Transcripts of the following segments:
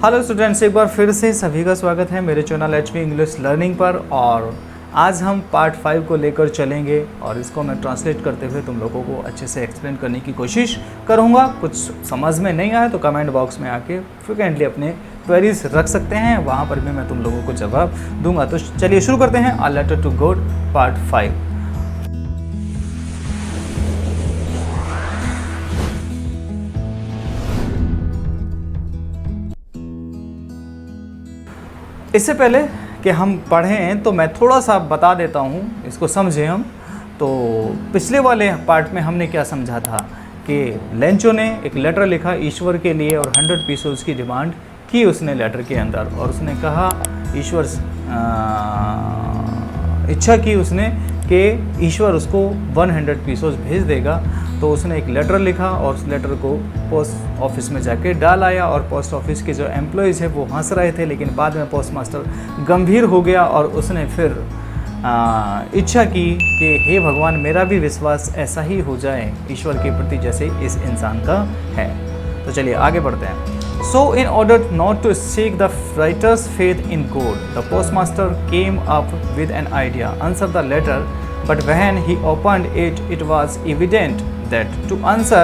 Hello students, एक बार फिर से सभी का स्वागत है मेरे चैनल एचपी इंग्लिश लर्निंग पर। और आज हम पार्ट 5 को लेकर चलेंगे और इसको मैं ट्रांसलेट करते हुए तुम लोगों को अच्छे से एक्सप्लेन करने की कोशिश करूँगा। कुछ समझ में नहीं आया तो कमेंट बॉक्स में आके फ्रिक्वेंटली अपने क्वेरीज रख सकते हैं, वहाँ पर भी मैं तुम लोगों को जवाब दूंगा। तो चलिए शुरू करते हैं a letter to God part 5। इससे पहले कि हम पढ़ें तो मैं थोड़ा सा बता देता हूँ, इसको समझें हम। तो पिछले वाले पार्ट में हमने क्या समझा था कि लेंचो ने एक लेटर लिखा ईश्वर के लिए और 100 पीसों की डिमांड की उसने लेटर के अंदर। और उसने कहा ईश्वर इच्छा की उसने कि ईश्वर उसको 100 पीसों भेज देगा। तो उसने एक लेटर लिखा और उस लेटर को पोस्ट ऑफिस में जाके डाल आया। और पोस्ट ऑफिस के जो एम्प्लॉयज़ है वो हंस रहे थे, लेकिन बाद में पोस्ट मास्टर गंभीर हो गया और उसने फिर इच्छा की कि हे भगवान, मेरा भी विश्वास ऐसा ही हो जाए ईश्वर के प्रति जैसे इस इंसान का है। तो चलिए आगे बढ़ते हैं। So in order not to shake the writer's faith in God, the postmaster came up with an idea, answered the letter, but when he opened it, it was evident that to answer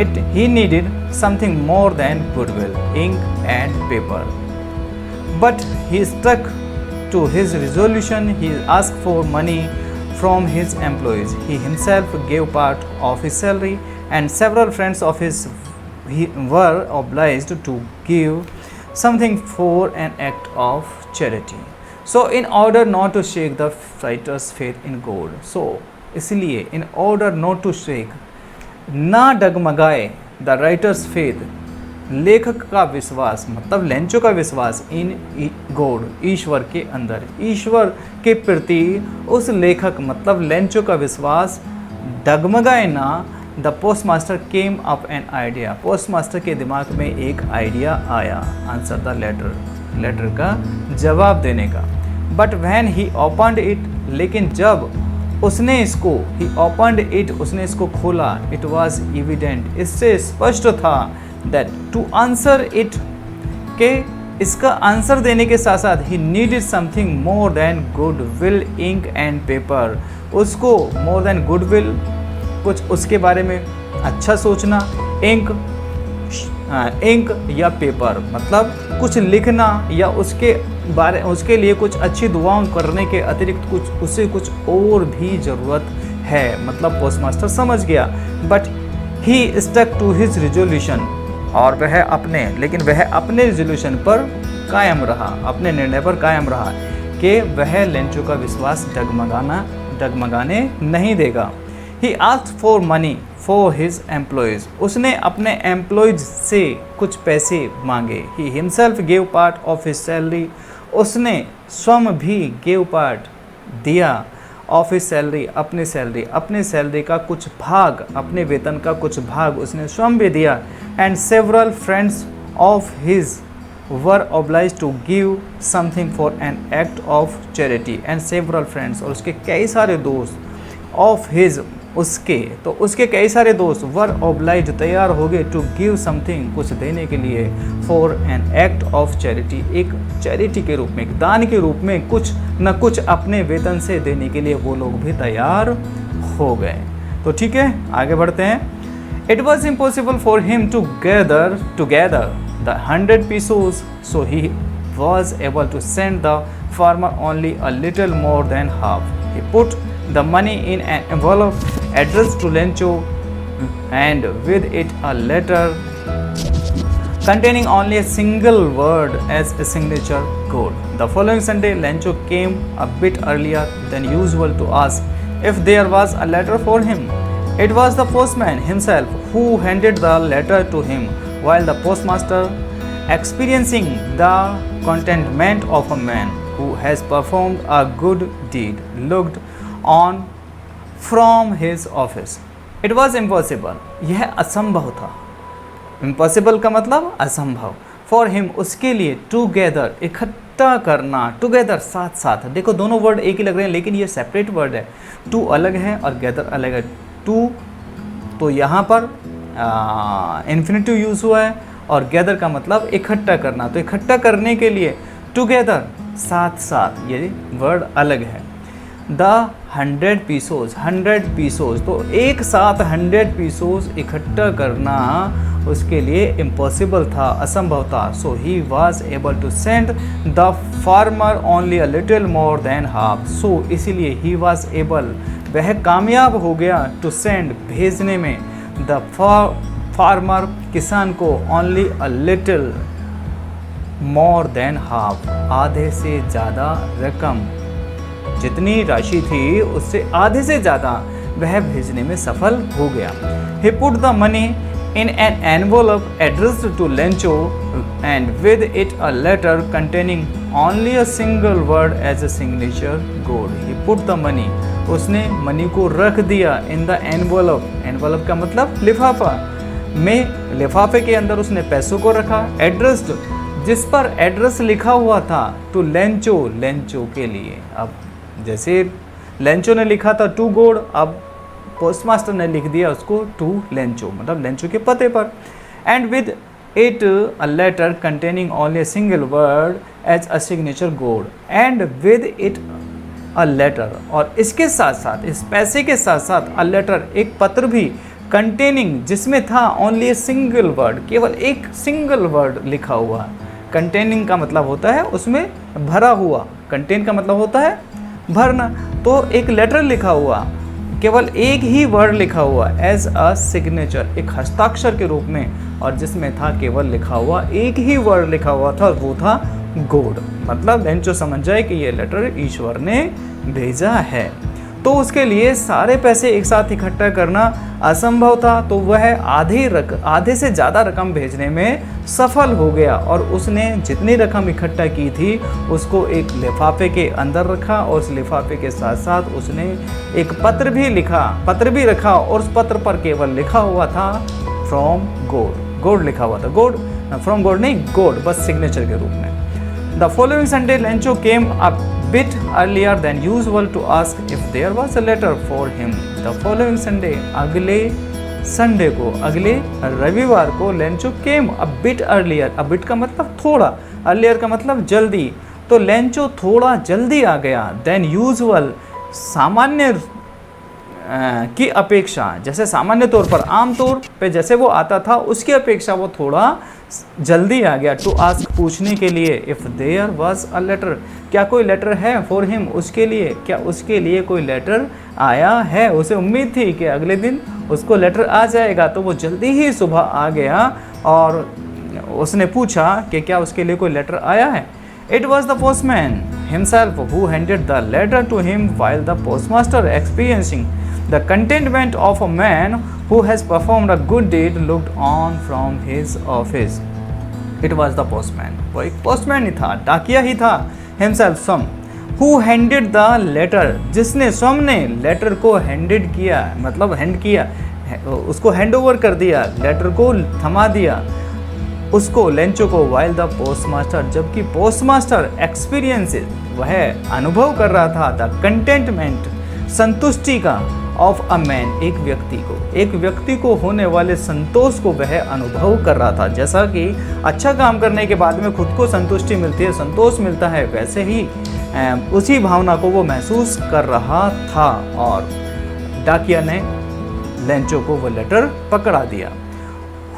it he needed something more than goodwill, ink and paper. But he stuck to his resolution. He asked for money from his employees. He himself gave part of his salary, and several friends of his were obliged to give something for an act of charity. So in order not to shake the writer's faith in God, so इसलिए in order not to shake, ना डगमगाए the writer's faith, लेखक का विश्वास, मतलब Lencho का विश्वास in God, ईश्वर के अंदर, ईश्वर के प्रति उस लेखक मतलब लेंचो का विश्वास डगमगाए ना। The post master came up an idea, post master के दिमाग में एक आइडिया आया, आंसर द लेटर, लेटर का जवाब देने का। But when he opened it, लेकिन जब उसने इसको, ही ओपनड इट, उसने इसको खोला, इट वाज एविडेंट, इससे स्पष्ट था, दैट टू आंसर इट, के इसका आंसर देने के साथ साथ he needed something more than goodwill, ink and paper, उसको मोर देन गुडविल, कुछ उसके बारे में अच्छा सोचना, इंक या पेपर मतलब कुछ लिखना या उसके लिए कुछ अच्छी दुआओं करने के अतिरिक्त कुछ उसे कुछ और भी ज़रूरत है, मतलब पोस्टमास्टर समझ गया। But he stuck to his resolution, और वह अपने रिजोल्यूशन पर कायम रहा, अपने निर्णय पर कायम रहा कि वह लेंचो का विश्वास डगमगाने नहीं देगा। He asked for money for his employees, उसने अपने एम्प्लॉयज से कुछ पैसे मांगे। He himself gave part of his salary, उसने स्वयं भी gave part दिया of his salary, अपने सैलरी का कुछ भाग, अपने वेतन का कुछ भाग उसने स्वयं भी दिया। And several friends of his were obliged to give something for an act of charity, and several friends, और उसके कई सारे दोस्त of his, उसके कई सारे दोस्त वर ऑब्लाइज, तैयार हो गए, टू गिव समथिंग, कुछ देने के लिए, for an act of charity, एक चैरिटी के रूप में, एक दान के रूप में कुछ न कुछ अपने वेतन से देने के लिए वो लोग भी तैयार हो गए। तो ठीक है, आगे बढ़ते हैं। It was impossible for him to gather the 100 pesos, so he was able to send the farmer only a little more than half. He put the money in an envelope addressed to Lencho, and with it a letter containing only a single word as a signature code. The following Sunday, Lencho came a bit earlier than usual to ask if there was a letter for him. It was the postman himself who handed the letter to him, while the postmaster, experiencing the contentment of a man who has performed a good deed, looked on from his office. It was impossible, यह असंभव था। Impossible का मतलब असंभव। For him, उसके लिए, together, इकट्ठा करना, together, साथ साथ। देखो दोनों वर्ड एक ही लग रहे हैं लेकिन ये सेपरेट वर्ड है। to अलग है और gather अलग है। to तो यहाँ पर इन्फिनेटिव यूज़ हुआ है और गैदर का मतलब इकट्ठा करना। तो इकट्ठा करने के लिए टुगेदर, साथ साथ, ये वर्ड अलग है। द 100 पीसोज, 100 पीसोज, तो एक साथ 100 पीसोज इकट्ठा करना उसके लिए इम्पॉसिबल था, असंभव था। So he was able to send the farmer only a little more than half. So इसीलिए ही वॉज एबल, वह कामयाब हो गया, टू सेंड, भेजने में, द फार्मर, किसान को, only a little more than half, आधे से ज़्यादा रकम, जितनी राशि थी उससे आधे से ज़्यादा वह भेजने में सफल हो गया। He put the money in an envelope addressed to Lencho and with it a letter containing only a single word as a signature code. He put the money, उसने मनी को रख दिया in the envelope, envelope का मतलब लिफाफा में, लिफाफे के अंदर उसने पैसों को रखा, एड्रेस्ड, जिस पर एड्रेस लिखा हुआ था, टू लेंचो, लेंचो के लिए। अब जैसे लेंचो ने लिखा था टू गोड, अब पोस्टमास्टर ने लिख दिया उसको टू लेंचो, मतलब लेंचो के पते पर। And with it a letter containing only a single word as a signature God, and with it a letter, और इसके साथ साथ, इस पैसे के साथ साथ, अ लेटर, एक पत्र भी, कंटेनिंग, जिसमें था, ओनली अ सिंगल वर्ड, केवल एक सिंगल वर्ड लिखा हुआ। कंटेनिंग का मतलब होता है उसमें भरा हुआ, कंटेन का मतलब होता है भरना। तो एक लेटर लिखा हुआ, केवल एक ही वर्ड लिखा हुआ, एज अ सिग्नेचर, एक हस्ताक्षर के रूप में, और जिसमें था केवल लिखा हुआ एक ही वर्ड लिखा हुआ था, वो था गॉड। मतलब लेंचो समझ जाए कि ये लेटर ईश्वर ने भेजा है। तो उसके लिए सारे पैसे एक साथ इकट्ठा करना असंभव था, तो वह आधे से ज़्यादा रकम भेजने में सफल हो गया, और उसने जितनी रकम इकट्ठा की थी उसको एक लिफाफे के अंदर रखा, और उस लिफाफे के साथ साथ उसने एक पत्र भी रखा, और उस पत्र पर केवल लिखा हुआ था फ्रॉम गॉड, गॉड लिखा हुआ था, गॉड, फ्रॉम गॉड नहीं, गॉड, बस सिग्नेचर के रूप में। The following Sunday Lencho came up bit earlier than usual to ask if there was a letter for him. The following Sunday, अगले संडे को, अगले रविवार को, Lencho came a bit earlier, a bit का मतलब थोड़ा, earlier का मतलब जल्दी, तो लेंचो थोड़ा जल्दी आ गया, than usual, सामान्य की अपेक्षा, जैसे सामान्य तौर पर, आम तौर पे जैसे वो आता था उसकी अपेक्षा वो थोड़ा जल्दी आ गया, टू आस्क, पूछने के लिए, if there was a letter, क्या कोई लेटर है, फॉर हिम, उसके लिए, क्या उसके लिए कोई लेटर आया है। उसे उम्मीद थी कि अगले दिन उसको लेटर आ जाएगा, तो वो जल्दी ही सुबह आ गया और उसने पूछा कि क्या उसके लिए कोई लेटर आया है। It was the postman himself who handed the letter to him while the postmaster experiencing the contentment of a man who has performed a good deed looked on from his office. It was the postman. वो एक postman ही था, डाकिया ही था, himself, स्वयं, who handed the letter, जिसने स्वयं ने letter को handed किया, मतलब हैंड किया, उसको हैंड ओवर कर दिया, लेटर को थमा दिया उसको, लेंचो को, while the postmaster, जबकि पोस्टमास्टर एक्सपीरियंसेस, वह अनुभव कर रहा था, द कंटेंटमेंट, संतुष्टि का, ऑफ अ मैन, एक व्यक्ति को होने वाले संतोष को वह अनुभव कर रहा था। जैसा कि अच्छा काम करने के बाद में खुद को संतुष्टि मिलती है, संतोष मिलता है, वैसे ही उसी भावना को वो महसूस कर रहा था, और डाकिया ने लेंचो को वो लेटर पकड़ा दिया।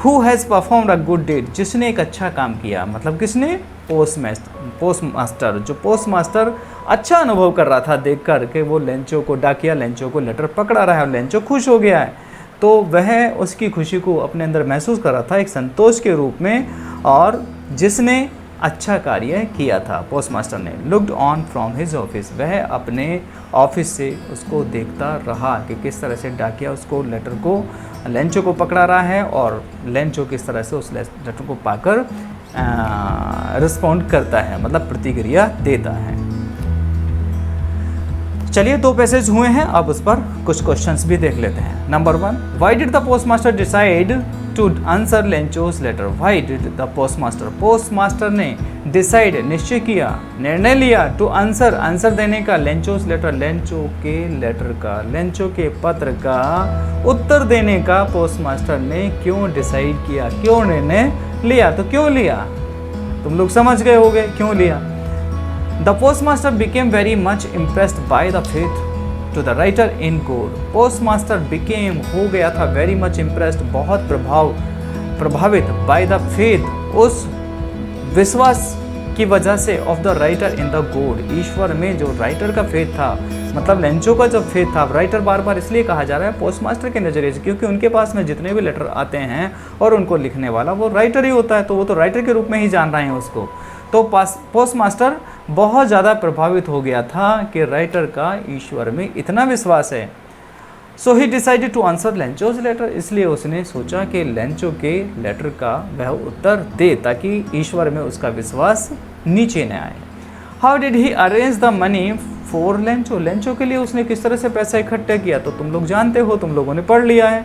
Who has performed a good deed, जिसने एक अच्छा काम किया, मतलब किसने, पोस्टमास्टर, जो पोस्टमास्टर अच्छा अनुभव कर रहा था देख कर के वो लेंचो को, डाकिया लेंचो को लेटर पकड़ा रहा है और लेंचो खुश हो गया है, तो वह उसकी खुशी को अपने अंदर महसूस कर रहा था एक संतोष के रूप में, और जिसने अच्छा कार्य किया था पोस्टमास्टर ने। Looked on from his office, वह अपने ऑफिस से उसको देखता रहा कि किस तरह से डाकिया उसको लेटर को, लेंचो को पकड़ा रहा है, और लेंचो किस तरह से उस लेटर को पाकर रिस्पॉन्ड करता है, मतलब प्रतिक्रिया देता है। चलिए 2 पैसेज हुए हैं, अब उस पर कुछ क्वेश्चंस भी देख लेते हैं। Number 1, why did the postmaster decide to answer Lencho's letter. Why did the postmaster, postmaster ने डिसाइड, निश्चय किया, निर्णय लिया, टू आंसर, आंसर देने का, लेंचोस लेटर, लेंचो के लेटर का, लेंचो के पत्र का उत्तर देने का पोस्टमास्टर ने क्यों डिसाइड किया, क्यों निर्णय लिया। तो क्यों लिया, तुम लोग समझ गए होगे क्यों लिया। The postmaster became very much impressed by the faith to the writer in God. Postmaster became हो गया था वेरी मच इम्प्रेस्ड, बहुत प्रभावित बाय द फेथ, उस विश्वास की वजह से of the writer in the god, ईश्वर में जो राइटर का फेथ था, मतलब लेंचो का जो फेथ था। राइटर बार बार इसलिए कहा जा रहा है पोस्टमास्टर के नज़रिए से, क्योंकि उनके पास में जितने भी लेटर आते हैं और उनको लिखने वाला वो राइटर ही होता है, तो वो तो राइटर के रूप में ही जान रहे हैं उसको। तो पोस्टमास्टर बहुत ज़्यादा प्रभावित हो गया था कि राइटर का ईश्वर में इतना विश्वास है। So he decided to answer Lencho's letter, इसलिए उसने सोचा कि लेंचो के लेटर का वह उत्तर दे ताकि ईश्वर में उसका विश्वास नीचे न आए। How did he arrange the money for Lencho, Lencho के लिए उसने किस तरह से पैसा इकट्ठा किया, तो तुम लोग जानते हो, तुम लोगों ने पढ़ लिया है।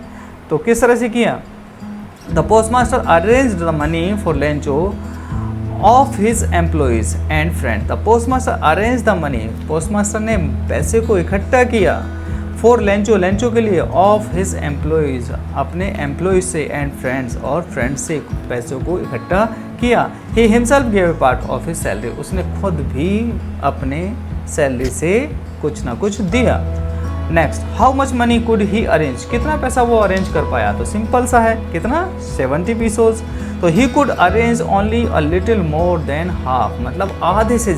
तो किस तरह से किया। The postmaster arranged the money for Lencho of his employees and friend. The postmaster arrange the money, postmaster ने पैसे को इकट्ठा किया फॉर लेंचो, लेंचो के लिए, ऑफ हिज एम्प्लॉयज़, अपने एम्प्लॉयज़ से, एंड फ्रेंड्स, और फ्रेंड्स से पैसों को इकट्ठा किया। He himself give a part of his salary, उसने खुद भी अपने सैलरी से कुछ ना कुछ दिया। Next, how much money could he arrange, कितना पैसा वो अरेंज कर पाया, तो सिंपल सा है, कितना 70 पीसोज। तो he could arrange only a little more than half, मतलब आधे से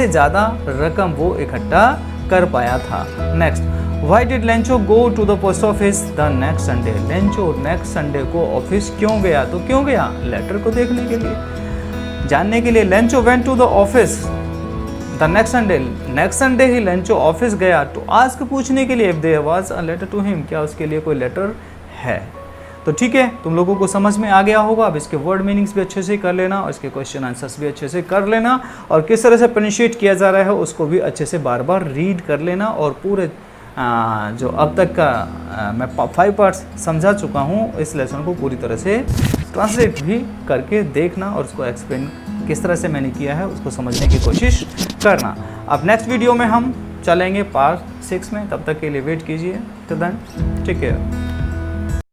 ज़्यादा रकम वो इकट्ठा कर पाया था। Next, why did Lencho go to the post office the next Sunday, Lencho next Sunday को ऑफिस क्यों गया, तो क्यों गया, लेटर को देखने के लिए, जानने के लिए। Lencho went to the office the next Sunday ही लेंचो ऑफिस गया टू आस्क, पूछने के लिए, if there was a letter to him, क्या उसके लिए कोई लेटर है। तो ठीक है, तुम लोगों को समझ में आ गया होगा। अब इसके वर्ड मीनिंग्स भी अच्छे से कर लेना और इसके क्वेश्चन आंसर्स भी अच्छे से कर लेना, और किस तरह से प्रोनाउंसिएट किया जा रहा है उसको भी अच्छे से बार बार रीड कर लेना। और पूरे जो अब तक का मैं 5 पार्ट्स समझा चुका हूँ, इस लेसन को पूरी तरह से ट्रांसलेट भी करके देखना और उसको एक्सप्लेन किस तरह से मैंने किया है उसको समझने की कोशिश करना। अब नेक्स्ट वीडियो में हम चलेंगे पार्ट 6 में, तब तक के लिए वेट कीजिए। तो देन टेक केयर।